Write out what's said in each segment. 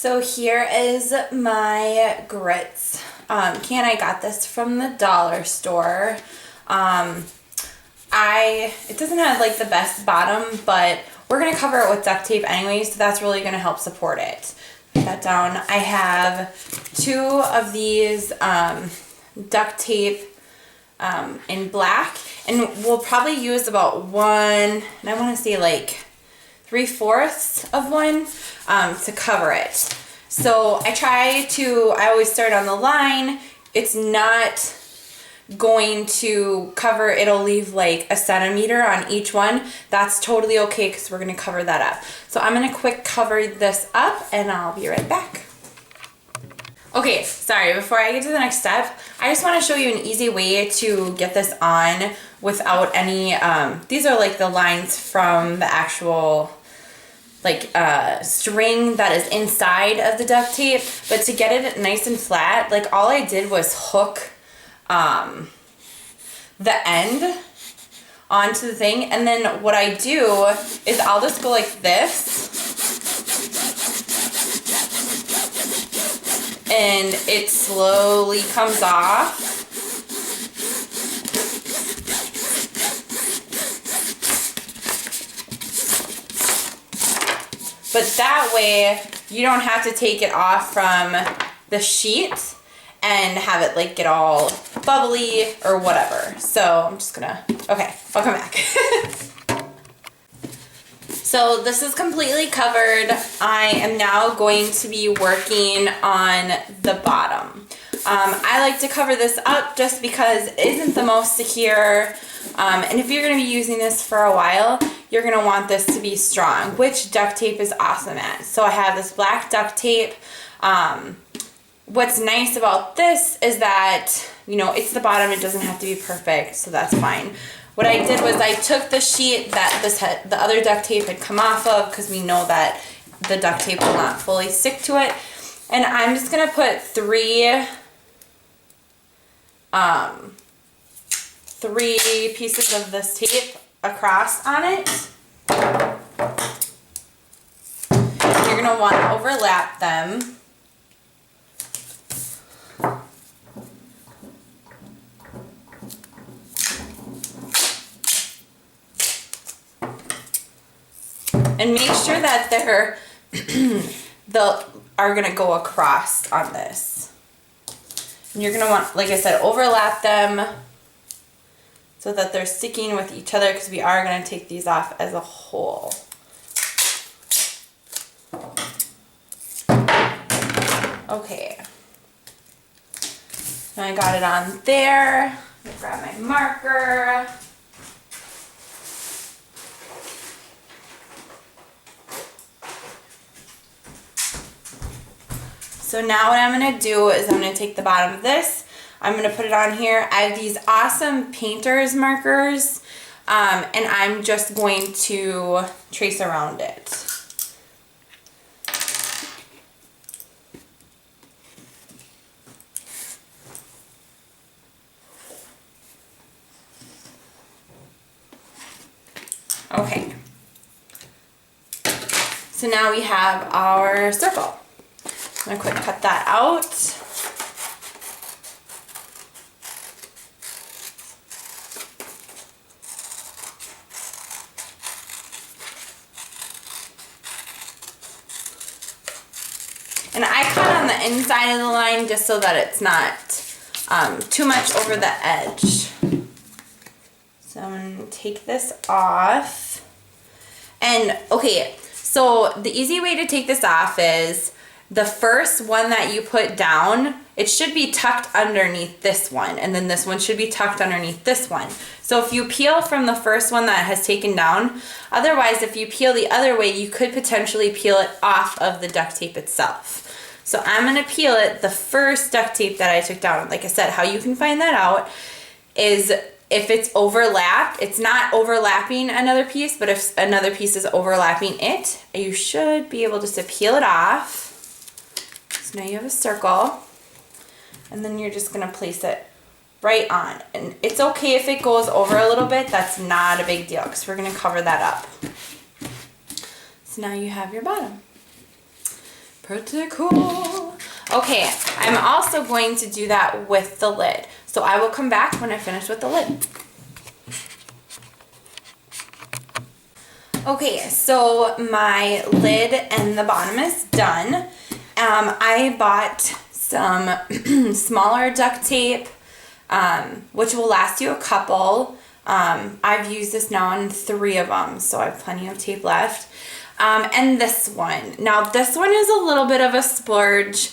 So here is my grits. I got this from the dollar store. It doesn't have like the best bottom, but we're gonna cover it with duct tape anyway, so that's really gonna help support it. Put that down. I have 2 of these duct tape in black, and we'll probably use about 1, and I want to say like 3/4 of one to cover it. So I always start on the line. It's not going to cover, it'll leave like a centimeter on each one. That's totally okay because we're going to cover that up. So I'm going to quick cover this up and I'll be right back. Okay, sorry, before I get to the next step, I just want to show you an easy way to get this on without any, these are like the lines from the actual like string that is inside of the duct tape, but to get it nice and flat, like all I did was hook the end onto the thing, and then what I do is I'll just go like this, and it slowly comes off. But that way you don't have to take it off from the sheet and have it like get all bubbly or whatever. So I'm just gonna, okay, I'll come back. So this is completely covered. I am now going to be working on the bottom. I like to cover this up just because it isn't the most secure. And if you're going to be using this for a while, you're going to want this to be strong, which duct tape is awesome at. So I have this black duct tape. What's nice about this is that, you know, it's the bottom. It doesn't have to be perfect, so that's fine. What I did was I took the sheet that the other duct tape had come off of, because we know that the duct tape will not fully stick to it. And I'm just going to put 3 pieces of this tape across on it. You're going to want to overlap them. And make sure that they're are going to go across on this. And you're going to want, like I said, overlap them so that they're sticking with each other, because we are going to take these off as a whole. Okay. Now I got it on there. I'm going to grab my marker. So now what I'm going to do is I'm going to take the bottom of this, I'm going to put it on here. I have these awesome painter's markers, and I'm just going to trace around it. Okay. So now we have our circle. I'm going to quick cut that out. And I cut on the inside of the line just so that it's not too much over the edge. So I'm going to take this off. And okay, so the easy way to take this off is the first one that you put down, it should be tucked underneath this one, and then this one should be tucked underneath this one. So if you peel from the first one that has taken down, otherwise if you peel the other way, you could potentially peel it off of the duct tape itself. So I'm going to peel it, the first duct tape that I took down. Like I said, how you can find that out is if it's overlapped, it's not overlapping another piece, but if another piece is overlapping it, you should be able just to peel it off. So now you have a circle, and then you're just going to place it right on. And it's okay if it goes over a little bit, that's not a big deal because we're going to cover that up. So now you have your bottom. Pretty cool. Okay, I'm also going to do that with the lid. So I will come back when I finish with the lid. Okay, so my lid and the bottom is done. I bought some smaller duct tape, which will last you a couple. I've used this now on 3 of them, so I have plenty of tape left. And this one. Now this one is a little bit of a splurge.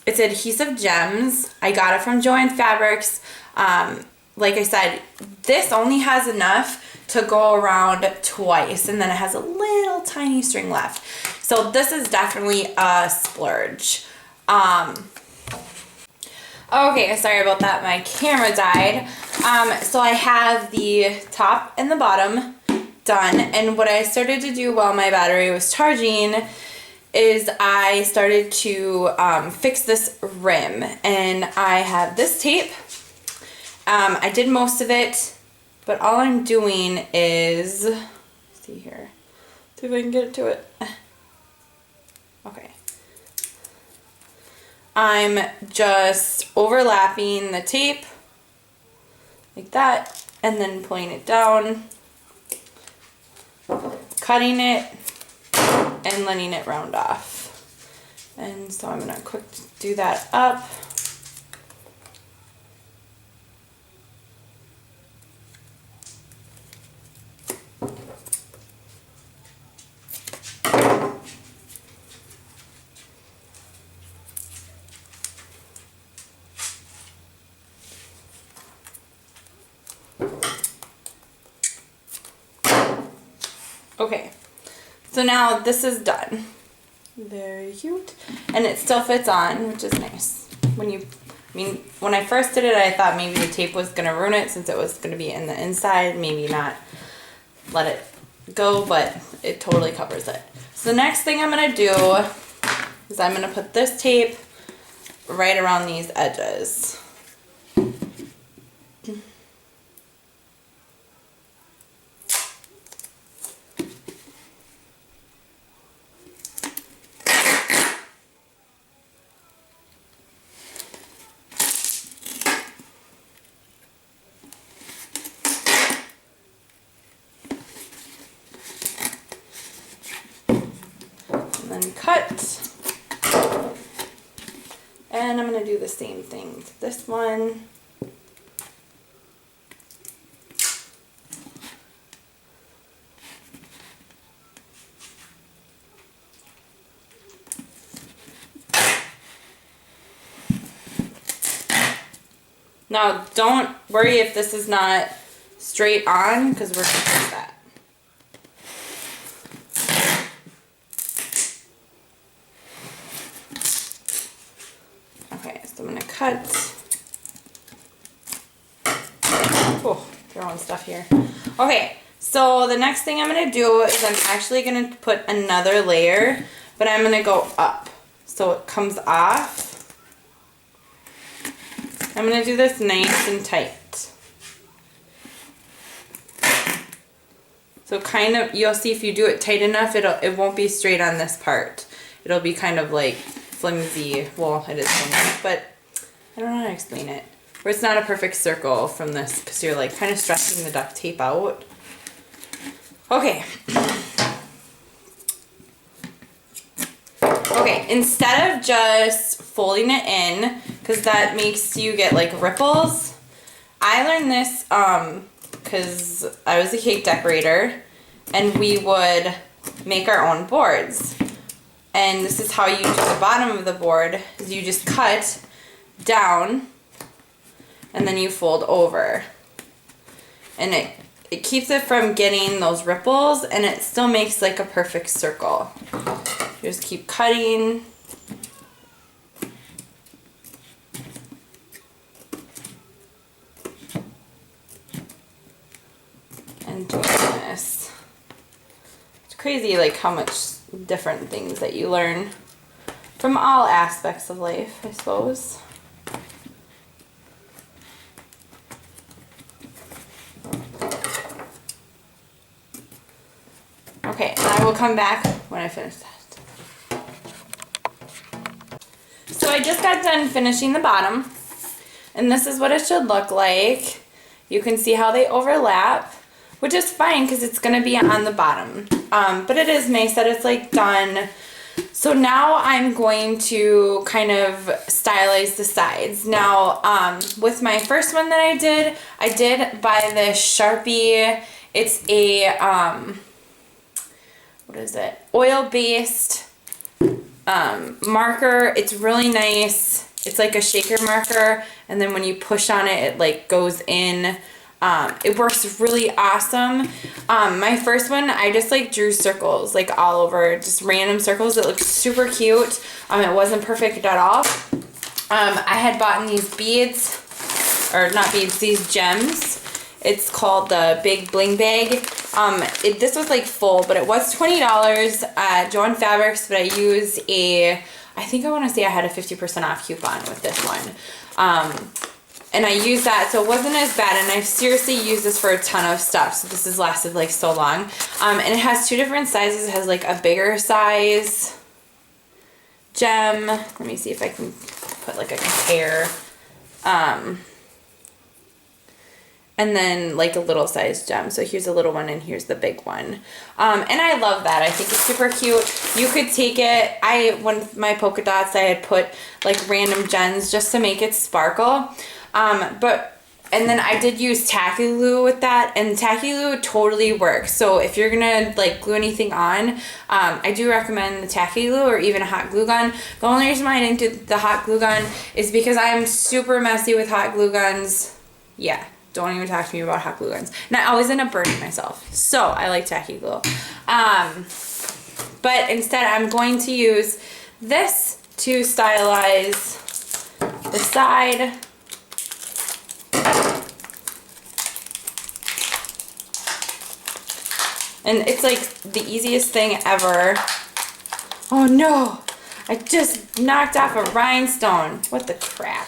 It's Adhesive Gems. I got it from Joann Fabrics. Like I said, this only has enough to go around twice, and then it has a little tiny string left. So this is definitely a splurge. Okay, sorry about that. My camera died. So I have the top and the bottom done, and what I started to do while my battery was charging is I started to fix this rim, and I have this tape. I did most of it, but all I'm doing is, let's see here, see if I can get to it. Okay. I'm just overlapping the tape like that, and then pulling it down, cutting it, and letting it round off. And so I'm gonna quick do that up. Okay, so now this is done. Very cute. And it still fits on, which is nice. When I first did it, I thought maybe the tape was going to ruin it since it was going to be in the inside. Maybe not let it go, but it totally covers it. So the next thing I'm going to do is I'm going to put this tape right around these edges. And cut, and I'm going to do the same thing to this one. Now don't worry if this is not straight on, because we're going to fix that. I'm going to cut. Oh, throwing stuff here. Okay, so the next thing I'm going to do is I'm actually going to put another layer, but I'm going to go up so it comes off. I'm going to do this nice and tight. So kind of, you'll see if you do it tight enough, it won't be straight on this part. It'll be kind of like flimsy. Well, it is flimsy, but I don't know how to explain it. Where it's not a perfect circle from this, because you're like kind of stretching the duct tape out. Okay. Okay, instead of just folding it in, because that makes you get like ripples, I learned this because I was a cake decorator and we would make our own boards. And this is how you do the bottom of the board, is you just cut down and then you fold over. And it keeps it from getting those ripples, and it still makes like a perfect circle. You just keep cutting. And doing this. It's crazy like how much different things that you learn from all aspects of life, I suppose. Okay, and I will come back when I finish that. So I just got done finishing the bottom, and this is what it should look like. You can see how they overlap, which is fine because it's going to be on the bottom. But it is nice that it's like done. So now I'm going to kind of stylize the sides. Now, with my first one that I did buy this Sharpie. It's a, what is it? Oil-based marker. It's really nice. It's like a shaker marker, and then when you push on it, it like goes in. It works really awesome. My first one, I just like drew circles like all over, just random circles. It looked super cute. It wasn't perfect at all. I had bought these beads, or not beads, these gems. It's called the Big Bling Bag. This was like full, but it was $20 at Joann Fabrics, but I used I think I want to say I had a 50% off coupon with this one. And I used that, so it wasn't as bad, and I've seriously used this for a ton of stuff, so this has lasted like so long. And it has two different sizes. It has like a bigger size gem. Let me see if I can put like a compare. And then like a little size gem. So here's a little one and here's the big one. And I love that. I think it's super cute. You could take it, when my polka dots, I had put like random gems just to make it sparkle. And then I did use tacky glue with that, and tacky glue totally works. So if you're gonna like glue anything on, I do recommend the tacky glue or even a hot glue gun. The only reason why I didn't do the hot glue gun is because I'm super messy with hot glue guns. Yeah. Don't even talk to me about hot glue guns. And I always end up burning myself. So I like tacky glue. But instead I'm going to use this to stylize the side. And it's like the easiest thing ever. Oh no! I just knocked off a rhinestone. What the crap?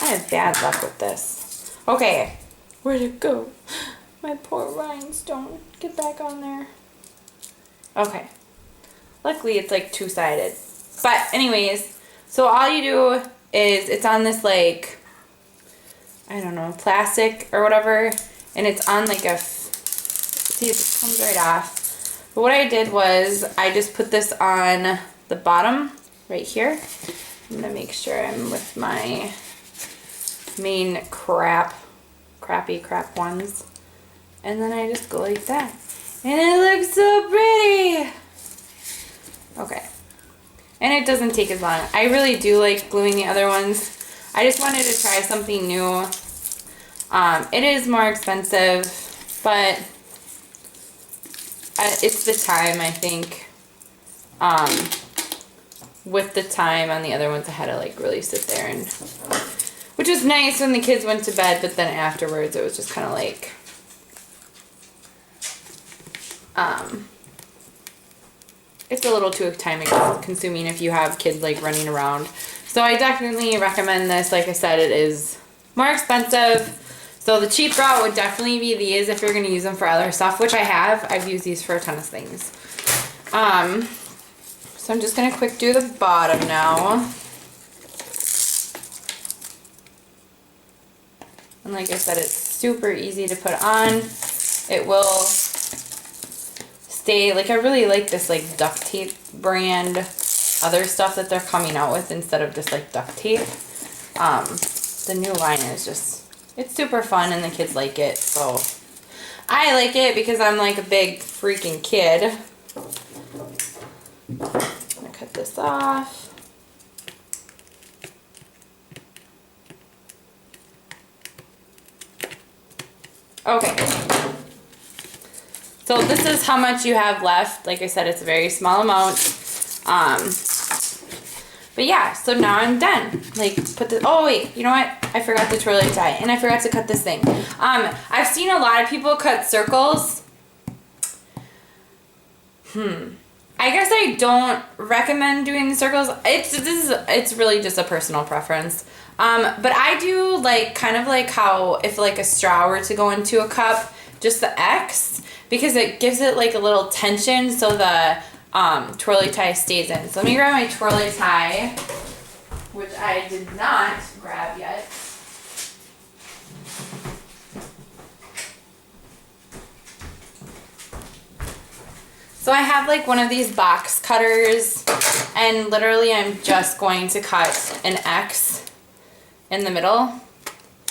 I have bad luck with this. Okay, where'd it go? My poor rhinestone. Get back on there. Okay. Luckily, it's like two-sided. But anyways, so all you do is it's on this like, I don't know, plastic or whatever, and it's on like a, see if it comes right off. But what I did was I just put this on the bottom right here. I'm gonna make sure I'm with my main crappy crap ones, and then I just go like that, and it looks so pretty. Okay, and it doesn't take as long. I really do like gluing the other ones. I just wanted to try something new. It is more expensive, but it's the time, I think. With the time on the other ones, I had to like really sit there, and which was nice when the kids went to bed, but then afterwards it was just kind of like it's a little too time consuming if you have kids like running around. So I definitely recommend this. Like I said, it is more expensive. So the cheap route would definitely be these if you're going to use them for other stuff, which I have. I've used these for a ton of things. So I'm just going to quick do the bottom now. And like I said, it's super easy to put on. It will stay, like I really like this like duct tape brand, other stuff that they're coming out with instead of just like duct tape. The new line is just, it's super fun and the kids like it. So I like it because I'm like a big freaking kid. I'm gonna cut this off. Okay, so this is how much you have left. Like I said, it's a very small amount. But yeah, so now I'm done. Like, put this, oh wait, you know what? I forgot the twirly tie, and I forgot to cut this thing. I've seen a lot of people cut circles. I guess I don't recommend doing the circles. It's really just a personal preference. But I do like kind of like how if like a straw were to go into a cup, just the X, because it gives it like a little tension so the twirly tie stays in. So let me grab my twirly tie, which I did not grab yet. So I have like one of these box cutters, and literally I'm just going to cut an X in the middle.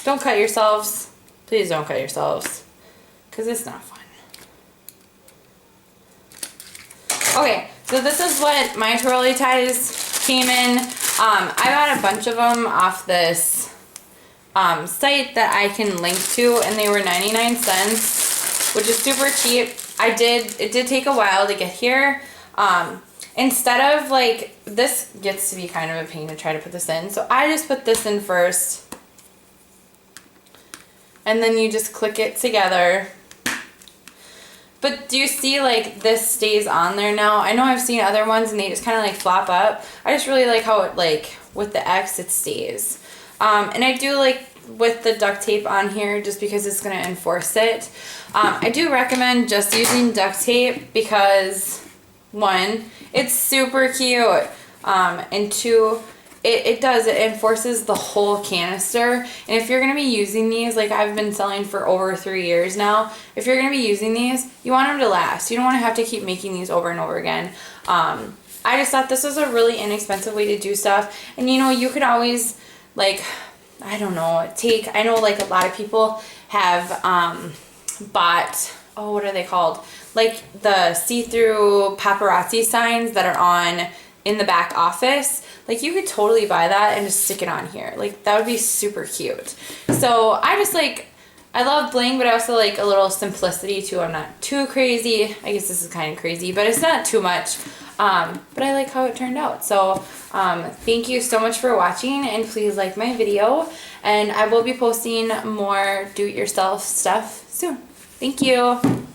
Don't cut yourselves. Please don't cut yourselves, because it's not fun. Okay, so this is what my twirly ties came in. I bought a bunch of them off this site that I can link to, and they were 99 cents, which is super cheap. It did take a while to get here. Instead of like, this gets to be kind of a pain to try to put this in. So I just put this in first. And then you just click it together. But do you see like this stays on there now? I know I've seen other ones and they just kind of like flop up. I just really like how it, like with the X, it stays. And I do like with the duct tape on here just because it's going to enforce it. I do recommend just using duct tape because, one, it's super cute, and two, it enforces the whole canister. And if you're going to be using these, like I've been selling for over 3 years now, if you're going to be using these, you want them to last. You don't want to have to keep making these over and over again. I just thought this was a really inexpensive way to do stuff. And you know, you could always, like, I don't know, I know like a lot of people have bought, oh, what are they called? Like the see-through paparazzi signs that are on in the back office. Like you could totally buy that and just stick it on here. Like that would be super cute. So I just like, I love bling, but I also like a little simplicity too. I'm not too crazy. I guess this is kind of crazy, but it's not too much. But I like how it turned out. So thank you so much for watching, and please like my video, and I will be posting more do-it-yourself stuff soon. Thank you.